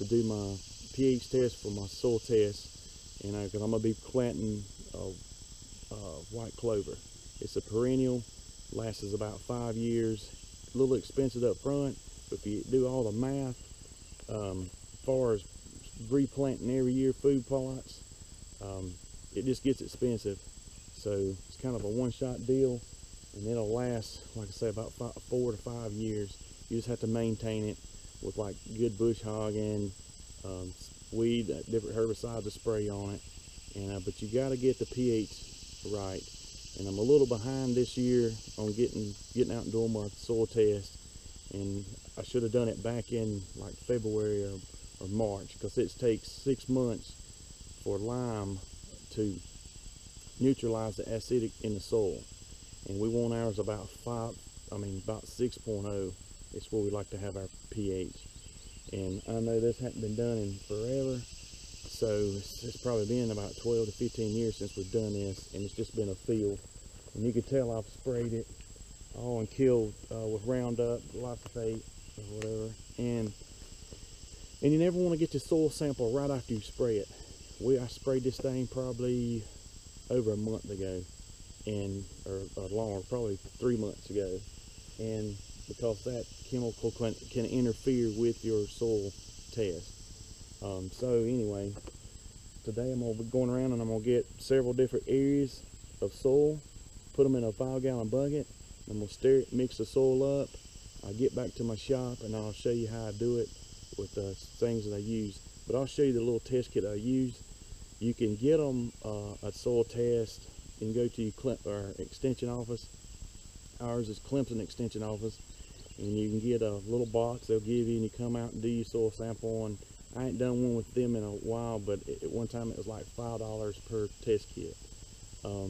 do my pH test for my soil test, and because I'm gonna be planting white clover. It's a perennial, lasts about 5 years. A little expensive up front, but if you do all the math, as far as replanting every year food plots, it just gets expensive. So it's kind of a one-shot deal, and it'll last, like I say, about 4 to 5 years. You just have to maintain it with like good bush hogging, weed, different herbicides to spray on it, and but you got to get the pH right. And I'm a little behind this year on getting out and doing my soil test, and I should have done it back in like February or March, because it takes 6 months for lime to neutralize the acidic in the soil, and we want ours about 6.0. It's where we like to have our pH. And I know this hasn't been done in forever, so it's probably been about 12 to 15 years since we've done this, and it's just been a field. And you can tell I've sprayed it all and killed with Roundup, glyphosate, or whatever. And you never want to get the soil sample right after you spray it. I sprayed this thing probably over a month ago, or longer, probably 3 months ago, and because that chemical can interfere with your soil test. So anyway, today I'm going to be going around and I'm going to get several different areas of soil, put them in a 5-gallon bucket, and I'm going to stir it, mix the soil up. I'll get back to my shop and I'll show you how I do it with the things that I use. But I'll show you the little test kit I use. You can get them a soil test. You can go to your extension office. Ours is Clemson Extension Office, and you can get a little box they'll give you, and you come out and do your soil sample. And I ain't done one with them in a while, but at one time it was like $5 per test kit, or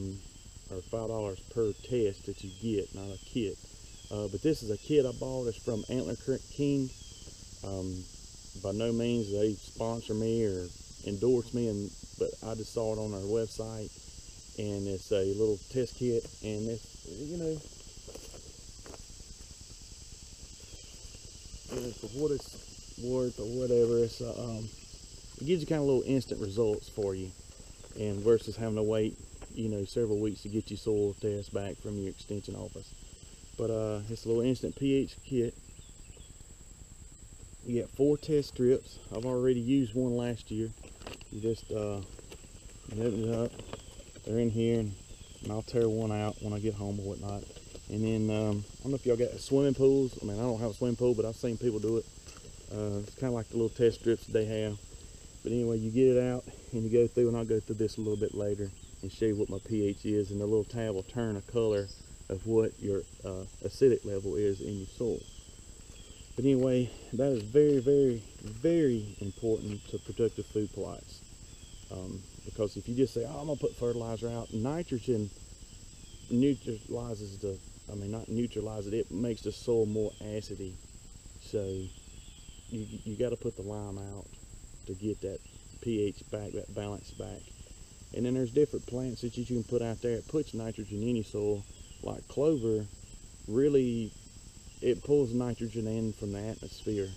$5 per test that you get, not a kit. But this is a kit I bought. It's from Antler King. By no means they sponsor me or endorse me, but I just saw it on our website, and it's a little test kit, and it's, you know, for what it's worth or whatever, it's it gives you kind of little instant results for you, and versus having to wait, you know, several weeks to get your soil test back from your extension office. But it's a little instant pH kit. You get 4 test strips. I've already used one last year. You just open it up. They're in here, and I'll tear one out when I get home or whatnot. And then I don't know if y'all got swimming pools. I mean, I don't have a swimming pool, but I've seen people do it. It's kind of like the little test strips they have. But anyway, you get it out and you go through, and I'll go through this a little bit later and show you what my pH is, and the little tab will turn a color of what your acidic level is in your soil. But anyway, that is very, very, very important to productive food plots. Because if you just say, oh, I'm gonna put fertilizer out, nitrogen neutralizes not neutralize it, it makes the soil more acidy. So you got to put the lime out to get that pH back, that balance back. And then there's different plants that you can put out there. It puts nitrogen in your soil. Like clover, really, it pulls nitrogen in from the atmosphere.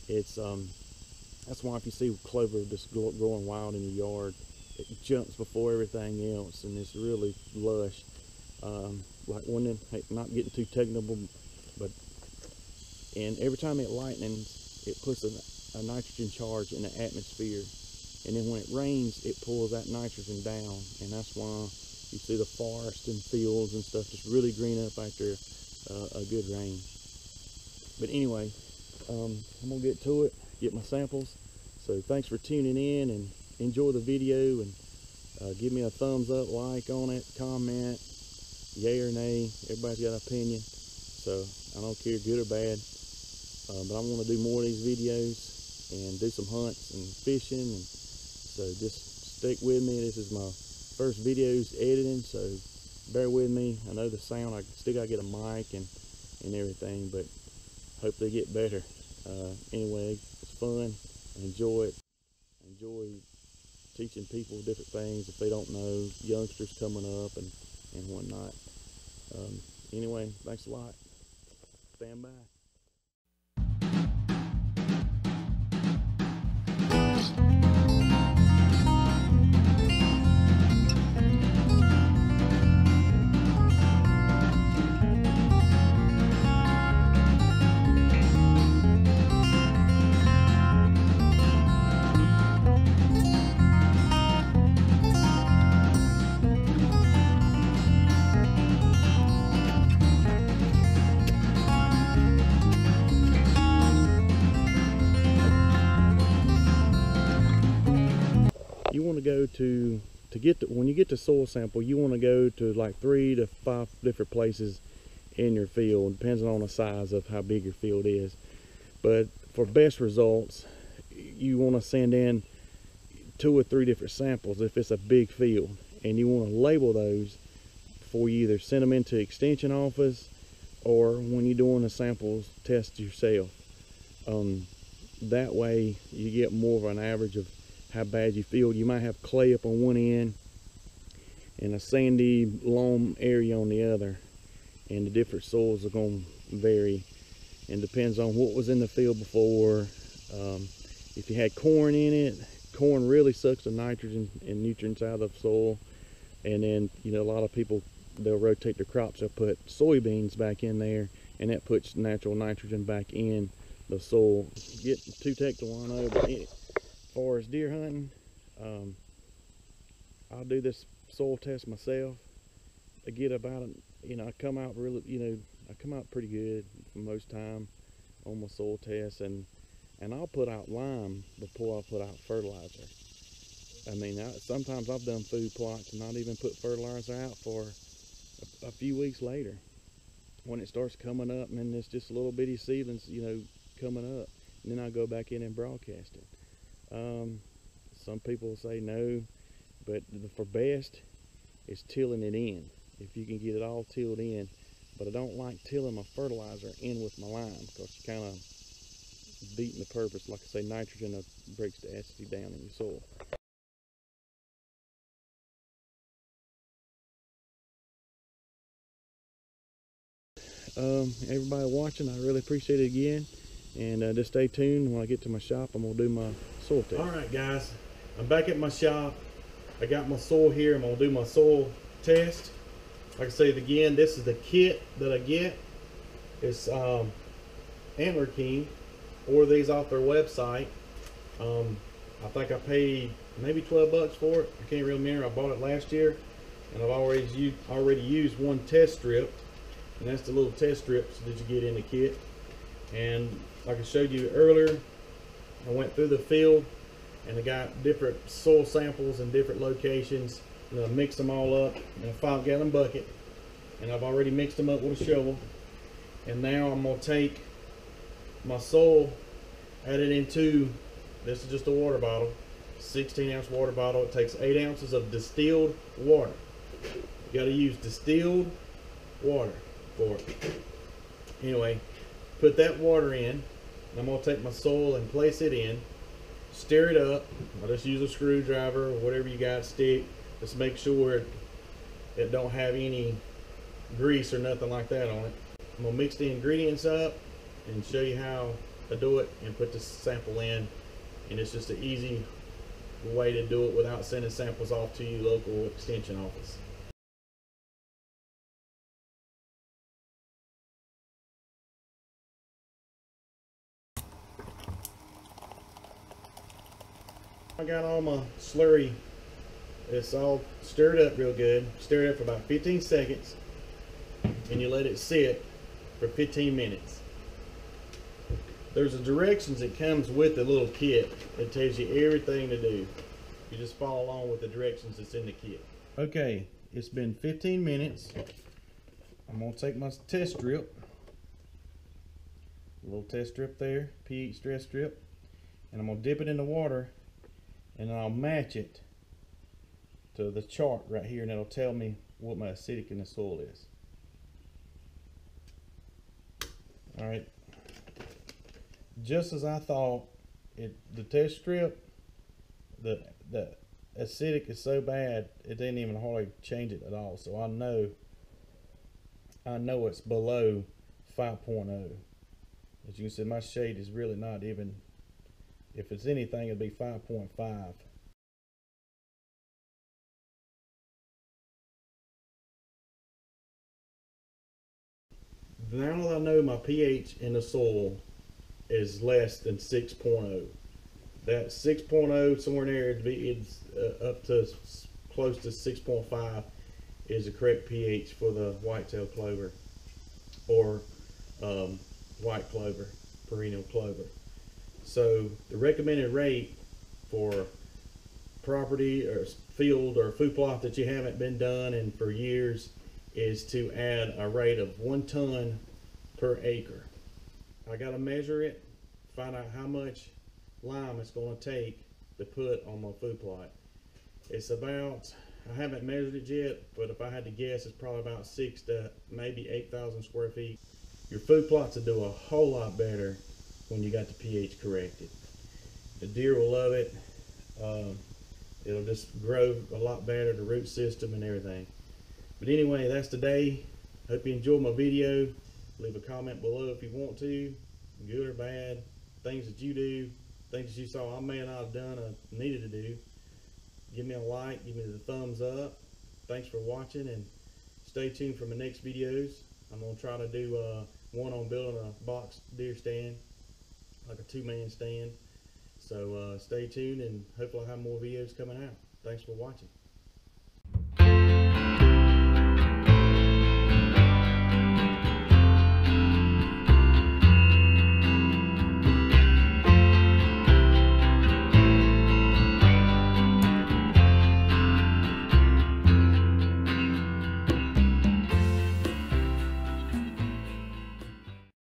It's that's why if you see clover just growing wild in your yard, it jumps before everything else, and it's really lush. Like one, not getting too technical, but every time it lightens, it puts a nitrogen charge in the atmosphere, and then when it rains, it pulls that nitrogen down, and that's why you see the forest and fields and stuff just really green up after a good rain. But anyway, I'm gonna get to it, get my samples. So thanks for tuning in, and enjoy the video, and give me a thumbs up, like on it, comment, yay or nay. Everybody's got an opinion, so I don't care, good or bad. But I want to do more of these videos and do some hunts and fishing, and so just stick with me. This is my first videos editing, so bear with me. I know the sound, I still gotta get a mic and everything, but hope they get better. Anyway, it's fun. Enjoy it. Enjoy teaching people different things if they don't know, youngsters coming up and whatnot. Anyway, thanks a lot. Stand by. go when you get the soil sample, you want to go to like 3 to 5 different places in your field, depending on the size of how big your field is. But for best results, you want to send in 2 or 3 different samples if it's a big field, and you want to label those before you either send them into extension office or when you're doing the samples test yourself. That way you get more of an average of how bad you feel. You might have clay up on one end and a sandy loam area on the other, and the different soils are going to vary, and depends on what was in the field before. If you had corn in it, corn really sucks the nitrogen and nutrients out of the soil. And then, you know, a lot of people, they'll rotate their crops. They'll put soybeans back in there, and that puts natural nitrogen back in the soil. Get too technical, I know, but as far as deer hunting, I'll do this soil test myself. I get about, you know, I come out really, you know, I come out pretty good most time on my soil test, and I'll put out lime before I put out fertilizer. I mean, sometimes I've done food plots and not even put fertilizer out for a few weeks later, when it starts coming up, and then it's just little bitty seedlings, you know, coming up, and then I go back in and broadcast it. Some people say no, but for best is tilling it in, if you can get it all tilled in. But I don't like tilling my fertilizer in with my lime, because you're kind of beating the purpose. Like I say, nitrogen breaks the acidity down in your soil. Everybody watching, I really appreciate it again, and just stay tuned. When I get to my shop, I'm gonna do my soil test. All right, guys, I'm back at my shop. I got my soil here. I'm gonna do my soil test. Like I said again, this is the kit that I get. It's Antler King. Order these off their website. I think I paid maybe 12 bucks for it. I can't really remember. I bought it last year, and I've already used one test strip, and that's the little test strips that you get in the kit. And like I showed you earlier, I went through the field and I got different soil samples in different locations, and I mixed them all up in a 5-gallon bucket, and I've already mixed them up with a shovel. And now I'm going to take my soil, add it into, this is just a water bottle, 16-ounce water bottle. It takes 8 ounces of distilled water. You got to use distilled water for it. Anyway, put that water in, and I'm going to take my soil and place it in, stir it up. I'll just use a screwdriver or whatever you got, stick. Just make sure it don't have any grease or nothing like that on it. I'm going to mix the ingredients up and show you how I do it, and put the sample in. And it's just an easy way to do it without sending samples off to your local extension office. I got all my slurry. It's all stirred up real good. Stir it up for about 15 seconds, and you let it sit for 15 minutes. There's a directions that comes with the little kit that tells you everything to do. You just follow along with the directions that's in the kit. Okay, it's been 15 minutes. I'm gonna take my test strip, a little test strip there, pH stress strip, and I'm gonna dip it in the water, and I'll match it to the chart right here, and it'll tell me what my acidic in the soil is. All right. Just as I thought, the test strip, the acidic is so bad it didn't even hardly change it at all. So I know it's below 5.0. As you can see, my shade is really not even, if it's anything, it'd be 5.5. Now that I know my pH in the soil is less than 6.0, that 6.0, somewhere in there, it's up to close to 6.5 is the correct pH for the whitetail clover, or white clover, perennial clover. So the recommended rate for property or field or food plot that you haven't been done in for years is to add a rate of 1 ton per acre. I got to measure it, find out how much lime it's going to take to put on my food plot. It's about, I haven't measured it yet, but if I had to guess, it's probably about 6 to maybe 8,000 square feet. Your food plots will do a whole lot better when you got the pH corrected. The deer will love it. It'll just grow a lot better, the root system and everything. But anyway, that's today. Hope you enjoyed my video. Leave a comment below if you want to, good or bad, things that you do, things that you saw I may not have done or needed to do. Give me a like, give me the thumbs up. Thanks for watching, and stay tuned for my next videos. I'm going to try to do one on building a box deer stand, like a 2-man stand. So stay tuned, and hopefully I'll have more videos coming out. Thanks for watching.